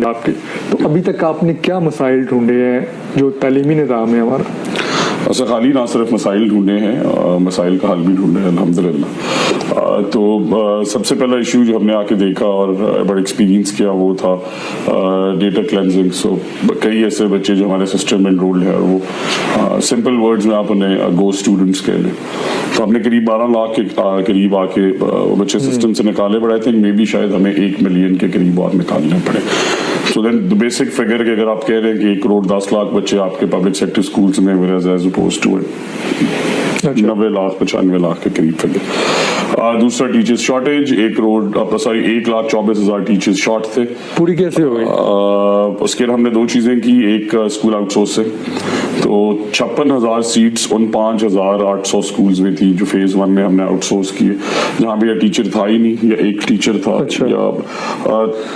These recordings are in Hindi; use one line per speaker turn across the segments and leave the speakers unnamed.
आपके, तो अभी तक आपने क्या मसाइल ढूंढे हैं जो तालीमी निज़ाम है हमारा?
अच्छा, खाली ना सिर्फ मसाइल ढूंढे हैं, मसाइल का हल भी ढूंढे हैं अल्हम्दुलिल्लाह। तो सबसे पहला इशू जो हमने आके देखा और बड़ा एक्सपीरियंस किया वो था डेटा क्लेंजिंग। सो कई ऐसे बच्चे जो हमारे सिस्टम में एनरोल्ड है और वो सिंपल वर्ड्स में आप उन्हें गो स्टूडेंट्स कह लें, तो हमने करीब 12 लाख के करीब आके वो बच्चे सिस्टम से निकाले। But I think maybe शायद हमें 1 मिलियन के करीब और निकालने पड़े। So then the basic figure के अगर आप कह रहे हैं कि 1 करोड़ 10 लाख बच्चे आपके पब्लिक सेक्टर स्कूल्स में, as oppose to 90 lakh 95 lakh के करीब फिगर। दूसरा टीचर्स शॉर्टेज, 1 लाख 24 हजार टीचर्स शॉर्ट थे।
पूरी कैसे हो गई?
उसके लिए हमने 2 चीजें की। एक स्कूल आउटसोर्सिंग, तो 56,000 सीट्स उन 5,800 स्कूल्स में थी जो फेज 1 में हमने आउटसोर्स किए, जहाँ पे या टीचर था ही नहीं या एक टीचर था।
अच्छा।
या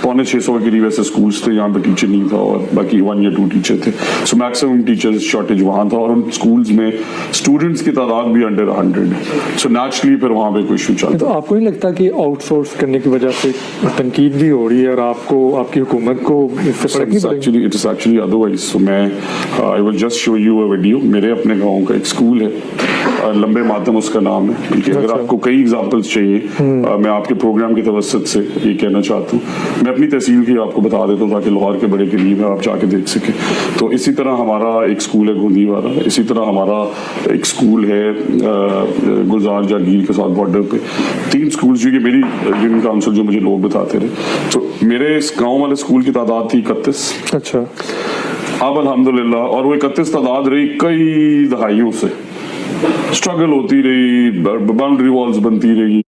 650 के करीब ऐसे स्कूल्स थे जहाँ पे टीचर नहीं था और बाकी 1 या 2 टीचर थे। सो मैक्सिमम टीचर्स शॉर्टेज वहाँ था और उन स्कूल्स में स्टूडेंट्स की तादाद भी अंडर 100 है। सो नेचुरली फिर वहाँ पे कोई इशू चलता।
तो आपको नहीं लगता कि आउटसोर्स करने की वजह से तनकीद भी हो रही है और आपको, आपकी हुकूमत को इससे फर्क नहीं पड़ेगा?
It is actually otherwise. So मैं I will just show you a video. मेरे अपने गांव का एक स्कूल है, लंबे मातम उसका नाम है। ठीक है, अगर आपको कई एग्जांपल्स चाहिए, मैं आपके प्रोग्राम की तवज्जुह से ये कहना चाहता हूँ। मैं अपनी तहसील की आपको बता देता हूँ ताकि लाहौर के बड़े करीब है, आप जाके देख सकें। तो इसी तरह हमारा एक स्कूल है गोंदीवाला, इसी तरह हमारा एक स्कूल है गुलजार जागीर के साथ बॉर्डर पे। 3 स्कूल जो कि मेरी यूनियन काउंसिल जो मुझे लोग बताते रहे। तो मेरे इस गाँव वाले स्कूल की तादाद थी 31।
अच्छा।
अब अल्हम्दुलिल्लाह, और वो 31 तादाद रही कई दहाइयों से। स्ट्रगल होती रही, बाउंड्री वॉल्स बनती रही,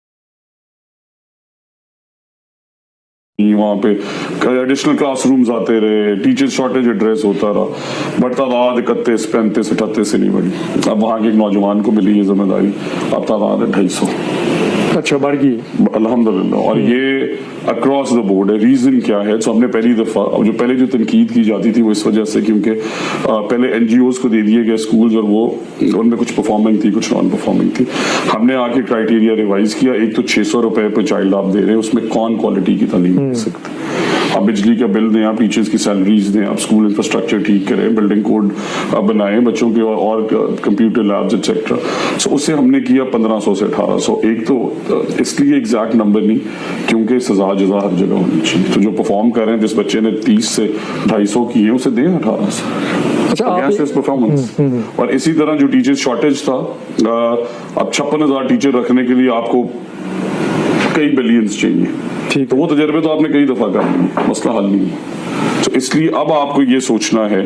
वहाँ पे एडिशनल क्लासरूम्स आते रहे, टीचर शॉर्टेज एड्रेस होता रहा, बट तादाद 31, 35, 38 से नहीं बढ़ी। अब वहाँ के एक नौजवान को मिली ये जिम्मेदारी, अब तादाद है 250।
अच्छा, बढ़ गई
अल्हम्दुलिल्लाह। और ये अक्रॉस द बोर्ड है। रीजन क्या है? तो हमने पहली दफा, जो पहले जो तनकीद की जाती थी वो इस वजह से क्योंकि पहले एनजीओज को दे दिए गए स्कूल्स और वो उनमें कुछ परफॉर्मिंग थी, कुछ नॉन परफॉर्मिंग थी। हमने आके क्राइटेरिया रिवाइज किया। एक तो 600 रुपए पर चाइल्ड आप दे रहे हैं, उसमें कौन क्वालिटी की तालीम दे सकते हैं? आप बिजली का बिल दें, आप टीचर्स की सैलरीज दें, आप स्कूल इंफ्रास्ट्रक्चर ठीक करें, बिल्डिंग कोड बनाएं बच्चों के और कंप्यूटर लैब्स एक्सेट्रा। सो उससे हमने किया 1500 से 1800। एक तो इसलिए एग्जैक्ट नंबर नहीं क्योंकि सजा जजा हर जगह होनी चाहिए। तो जो परफॉर्म कर रहे हैं, जिस बच्चे ने 30 से 250 किए उसे दें 1800। अच्छा, परफॉर्मेंस। और इसी तरह जो टीचर शॉर्टेज था, अब 56,000 टीचर रखने के लिए आपको कई बिलियंस चाहिए। तो वो तजर्बे तो आपने कई दफा कर लिए, मसला हल नहीं है। तो इसलिए अब आपको ये सोचना है,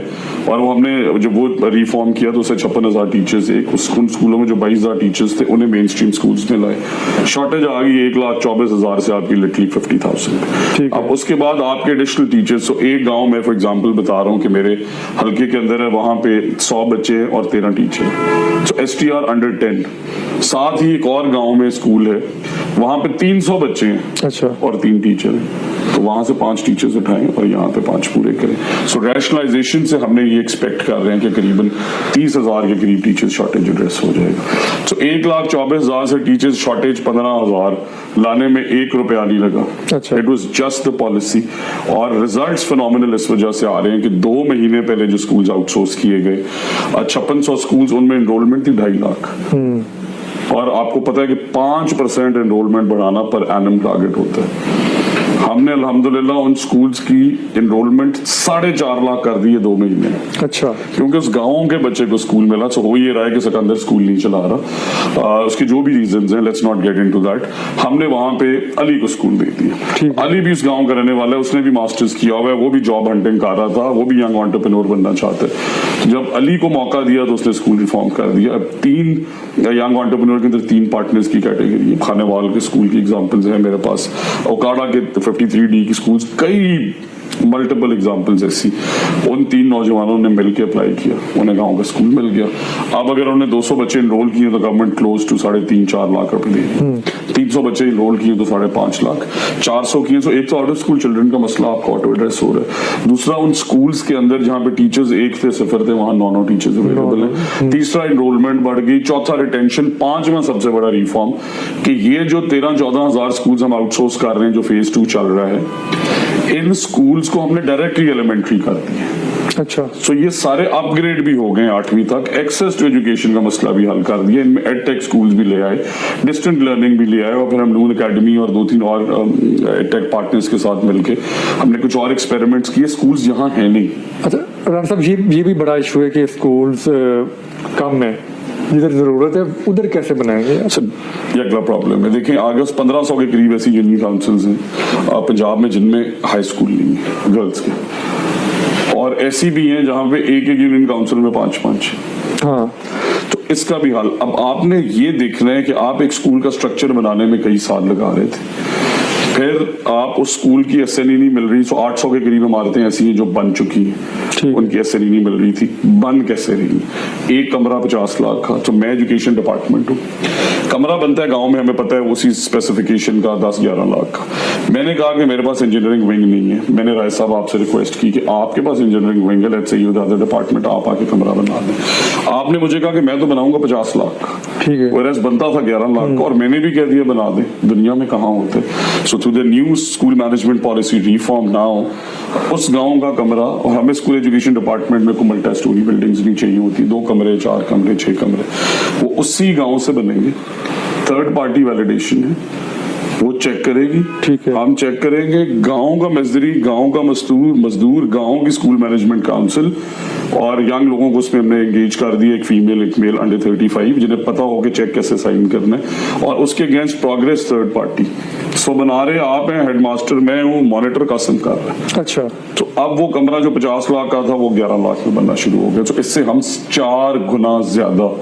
और वो हमने जब वो रिफॉर्म किया तो उसे 56,000 टीचर्स, एक उन स्कूलों में जो 22,000 टीचर्स थे उन्हें मेन स्ट्रीम स्कूल्स में लाए। शॉर्टेज आ गई 1,24,000 से आपकी लिटरली 50,000। अब उसके बाद आपके एडिशनल टीचर्स, तो एक गांव में फॉर एग्जांपल बता रहा हूँ कि मेरे हल्के के अंदर है, वहां पे 100 बच्चे हैं और 13 टीचर। तो STR अंडर 10। साथ ही एक और गांव में स्कूल है, वहां पे 300 बच्चे हैं। अच्छा। और 3 टीचर हैं। तो वहां से 5 टीचर्स उठाएं और यहाँ पे 5 पूरे करें। सो रैशनलाइजेशन से हमने ये एक्सपेक्ट कर रहे हैं कि करीबन 30,000 के करीब टीचर्स शॉर्टेज एड्रेस हो जाएगा। तो 1,24,000 से टीचर्स शॉर्टेज 15,000 लाने में 1 रुपया नहीं लगा। अच्छा। It was just the policy. और रिजल्ट्स फिनोमिनल इस वजह से आ रहे हैं कि 2 महीने पहले जो स्कूल्स आउटसोर्स किए गए, 5600 स्कूल्स, उनमें एनरोलमेंट थी 2.5 लाख। और आपको पता है कि 5% एनरोलमेंट बढ़ाना पर एनम टारगेट होता है। हमने अल्हम्दुलिल्लाह उन स्कूल्स की एनरोलमेंट 4.5 लाख कर दी है 2 महीने। अच्छा। क्योंकि उस गांव के बच्चे को स्कूल मिला। तो हो ये रहा है कि सिकंदर स्कूल नहीं चला रहा, उसके जो भी रीजंस हैं, let's not get into that. हमने वहां पे अली को स्कूल दे दिया। अली भी उस गांव का रहने वाला है, उसने भी मास्टर्स किया हुआ है, वो भी जॉब हंटिंग कर रहा था, वो भी यंग एंटरप्रेन्योर बनना चाहते हैं। जब अली को मौका दिया तो उसने स्कूल रिफॉर्म कर दिया। अब 3 यंग एंटरप्रेन्योर के अंदर 3 पार्टनर्स की कैटेगरी है। खानेवाल के स्कूल की एग्जांपल्स हैं मेरे पास, ओकाड़ा के 53D की स्कूल्स, कई मल्टीपल एग्जांपल्स ऐसी। उन 3 नौजवानों ने मिलकर अप्लाई किया, उन्हें गांव का स्कूल मिल गया। अब अगर उन्होंने 200 बच्चे इनरोल किए तो गवर्नमेंट क्लोज टू 3.5-4 लाख रुपए देगी। 300 बच्चे इनरोल किए तो 5.5 लाख। 400 किए तो एक तो आउट ऑफ स्कूल चिल्ड्रन का मसला आपका ऑटो एड्रेस हो रहा है। दूसरा, उन स्कूल्स के अंदर जहां पे टीचर्स 1 थे 0 थे, वहां 9 टीचर्स अवेलेबल है। तीसरा, इनरोलमेंट बढ़ गई। चौथा, रिटेंशन। 5वां सबसे बड़ा रिफॉर्म कि ये जो 13-14 हजार स्कूल हम आउटसोर्स कर रहे हैं, जो फेज 2 चल रहा है, इन स्कूल्स को हमने डायरेक्टली एलिमेंट्री कर दिया।
अच्छा,
सो ये सारे अपग्रेड भी हो गए 8वीं तक। एक्सेस टू एजुकेशन का मसला भी हल कर दिया, इनमें एडटेक स्कूल्स भी ले आए, डिस्टेंट लर्निंग भी ले आए, और फिर हम नून एकेडमी और 2-3 और एडटेक पार्टनर्स के साथ मिलके हमने कुछ और एक्सपेरिमेंट्स किए। स्कूल्स यहाँ है नहीं।
अच्छा राणा साहब, ये भी बड़ा इशू है कि स्कूल्स कम है, जिधर जरूरत है उधर कैसे बनाएंगे?
अच्छा, ये अगला प्रॉब्लम है। देखिए, आगे 1500 के करीब ऐसी यूनियन काउंसिल्स हैं पंजाब में जिनमें हाई स्कूल नहीं है गर्ल्स के, और ऐसी भी हैं जहां पे एक यूनियन काउंसिल में 5-5।
हाँ,
तो इसका भी हाल अब आपने ये देखना है कि आप एक स्कूल का स्ट्रक्चर बनाने में कई साल लगा रहे थे, फिर आप उस स्कूल की एसएनई नहीं मिल रही। 800 के करीब इमारतें ऐसी हैं जो बन चुकी हैं, उनकी एसएनई नहीं मिल रही थी। बन कैसे रही? एक कमरा 50 लाख का। तो मैं एजुकेशन डिपार्टमेंट हूँ, कमरा बनता है गांव में, हमें पता है उसी स्पेसिफिकेशन का 10-11 लाख का। मैंने कहा कि मेरे पास इंजीनियरिंग विंग नहीं है। मैंने राय साहब आपसे रिक्वेस्ट की कि आपके पास इंजीनियरिंग विंग है, let's say you the other department, आप आके कमरा बना दें। आपने मुझे कहा कि मैं तो बनाऊंगा 50 लाख का,
ठीक है,
वैराज बनता था 11 लाख का, और मैंने भी कह दिया बना दे। दुनिया में कहाँ होते। So through the new school management policy reform now, उस गांव का कमरा, और हमें स्कूल एजुकेशन डिपार्टमेंट में को मल्टी स्टोरी बिल्डिंग्स नहीं चाहिए होती, 2 कमरे, 4 कमरे, 6 कमरे, वो उसी गांव से बनेंगे। थर्ड पार्टी वैलिडेशन है, वो चेक करेगी,
ठीक है,
हम चेक करेंगे। गांव का मजदूरी, गांव का मजदूर, गांव की स्कूल मैनेजमेंट काउंसिल, और यंग लोगों को उसमें हमने एंगेज कर दिया, एक फीमेल एक मेल अंडर 35, जिन्हें पता हो कि चेक कैसे साइन करना है, और उसके अगेंस्ट प्रोग्रेस थर्ड पार्टी। सो बना रहे आप हैं, हेडमास्टर मैं हूँ, मॉनिटर कासिम कर रहा है।
अच्छा,
तो अब वो कमरा जो 50 लाख का था वो 11 लाख में बनना शुरू हो गया। तो इससे हम 4 गुना ज्यादा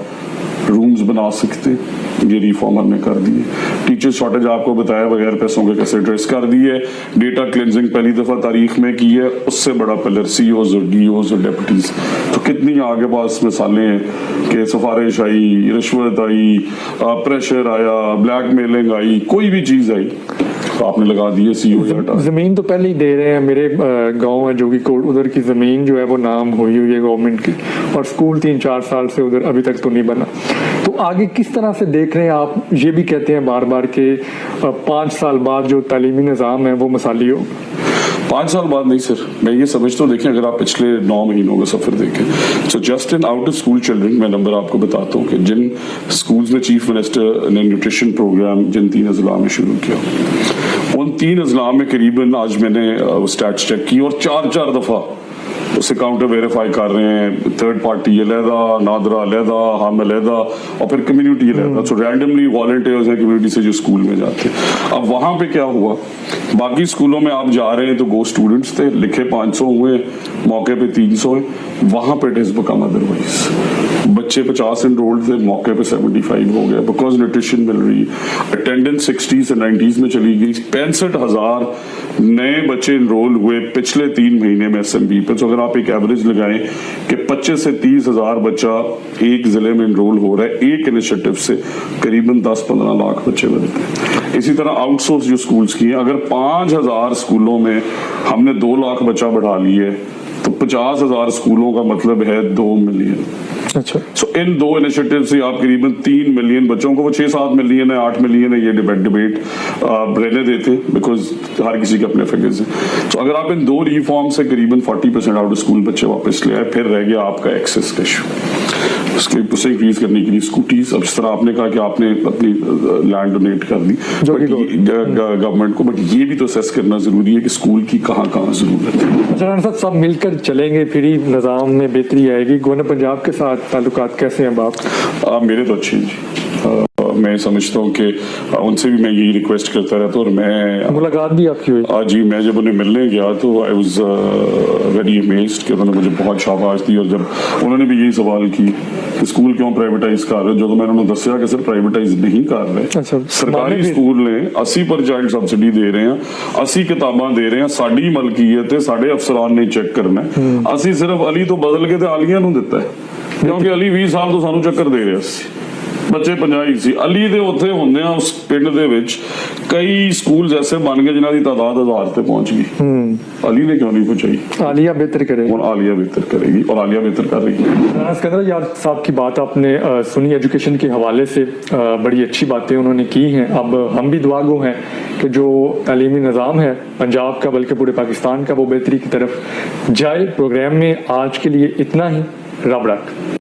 रूम्स बना सकते हैं। ये रिफॉर्म हमने कर दिए। टीचर शॉर्टेज आपको बताया बगैर पैसों के कैसे एड्रेस कर दिए। डेटा क्लिनजिंग पहली दफा तारीख में की है, उससे बड़ा पिलर सीओज और डीओज और डेप्यूटीज। तो कितनी आगे पास मिसालें हैं कि सिफारिश आई, रिश्वत आई, प्रेशर आया, ब्लैकमेलिंग आई, कोई भी चीज आई तो आपने लगा दिए सीओ हटा।
जमीन तो पहले ही दे रहे हैं। मेरे गांव है जोगी कोट, उधर की जमीन जो है वो नाम हुई है गवर्नमेंट की, और स्कूल 3-4 साल से उधर अभी तक तो नहीं बना। तो आगे किस तरह से देख रहे हैं आप? ये भी कहते हैं बार बार के 5 साल बाद जो तालीमी निज़ाम है वो मसाली हो।
5 साल बाद नहीं सर, मैं ये समझता हूँ। देखें, अगर आप पिछले 9 महीनों का सफर देखें, so just in out of school children, मैं नंबर आपको बताता हूँ कि जिन स्कूल्स में चीफ मिनिस्टर ने न्यूट्रिशन प्रोग्राम जिन 3 अजला में शुरू किया, उन 3 अजला में करीबन, आज मैंने स्टैट्स चेक की, और 4-4 दफा उसे काउंटर वेरीफाई कर रहे हैं। थर्ड पार्टी अलहदा, नादरा अलहदा, हम अलहदा, और फिर कम्युनिटी अलहदा। सो रैंडमली वॉलंटियर्स हैं कम्युनिटी से जो स्कूल में जाते हैं। अब वहां पे क्या हुआ, बाकी स्कूलों में आप जा रहे हैं तो गो स्टूडेंट्स थे, लिखे 500 हुए, मौके पे 300 है। वहां पे इट इज बिकम अदरवाइज। बच्चे 50 एनरोल्ड थे, मौके पे 75 हो गए, बिकॉज न्यूट्रिशन मिल रही। अटेंडेंस 60 से 90s में चली गई। 65,000 नए बच्चे एनरोल हुए पिछले 3 महीने में एसएमबी पे। तो अगर आप एक एवरेज लगाएं कि 25 से 30,000 बच्चा एक जिले में एनरोल हो रहा है एक इनिशिएटिव से, करीबन 10-15 लाख बच्चे बनते हैं। इसी तरह आउटसोर्स जो स्कूल्स की हैं, अगर 5,000 स्कूलों में हमने 2 लाख बच्चा बढ़ा लिए तो 50,000 स्कूलों का मतलब है 2 मिलियन।
अच्छा,
सो इन 2 इनिशिएटिव से आप करीबन 3 मिलियन बच्चों को, वो 6-7 मिलियन है, 8 मिलियन है, ये डिबेट रहने देते, बिकॉज हर किसी के अपने फिगर्स हैं। तो अगर आप इन 2 रिफॉर्म से करीबन 40% आउट ऑफ स्कूल बच्चे वापस ले आए, फिर रह गया आपका एक्सेस का इशू। उसे इंक्रीज करने के लिए स्कूटीज, अब जिस तरह आपने कहा कि आपने अपनी लैंड डोनेट कर दी गवर्नमेंट को, बट ये भी तो असेस करना जरूरी है कि स्कूल की कहाँ जरूरत है।
राणा साहब, सब मिलकर चलेंगे फिर ही निज़ाम में बेहतरी आएगी। गवर्नर पंजाब के साथ ताल्लुकात कैसे हैं बाप?
मेरे तो अच्छे हैं जी। मैं समझता हूँ कि उनसे भी मैं यही रिक्वेस्ट करता रहता हूँ, और मैं
मुलाकात भी आपकी हुई?
जी, मैं जब उन्हें मिलने गया तो आई वाज वेरी अमेज्ड कि उन्होंने मुझे बहुत शाबाश दी। और जब उन्होंने भी यही सवाल की कि स्कूल क्यों प्राइवेटाइज कर रहे हो, जो तो मैंने उन्हें दसिया कि सर प्राइवेटाइज नहीं कर रहे।
अच्छा,
सरकारी स्कूल ने 80% सब्सिडी दे रहे हैं, 80 किताबां दे रहे हैं, साडी मलकीयत है, साडे अफसरान ने चेक करना है। असी सिर्फ अली तो बदल के आलिया नूं दिता है, क्योंकि अली 20 साल तो सानू चक्कर दे रहे। ਬੱਚੇ 50 ਹੀ ਸੀ। ਅਲੀ ਦੇ ਉੱਥੇ ਹੁੰਦੇ ਆ ਉਸ ਪਿੰਡ ਦੇ ਵਿੱਚ ਕਈ ਸਕੂਲ ਐਸੇ ਬਣ ਗਏ ਜਿਨ੍ਹਾਂ ਦੀ ਤਾਦਾਦ 1000 ਤੇ ਪਹੁੰਚ ਗਈ। अली ने क्यों नहीं पहुंचाई?
आलिया बेहतर करेगी
और आलिया बेहतर करेगी और आलिया बेहतर कर रही है।
राना सिकंदर यार साहब की बात आपने सुनी एजुकेशन के हवाले से, बड़ी अच्छी बातें उन्होंने की हैं। अब हम भी दुआगो हैं कि जो तालीमी निज़ाम है पंजाब का बल्कि पूरे पाकिस्तान का वो बेहतरी की तरफ जाए। प्रोग्राम में आज के लिए इतना ही। रब रख।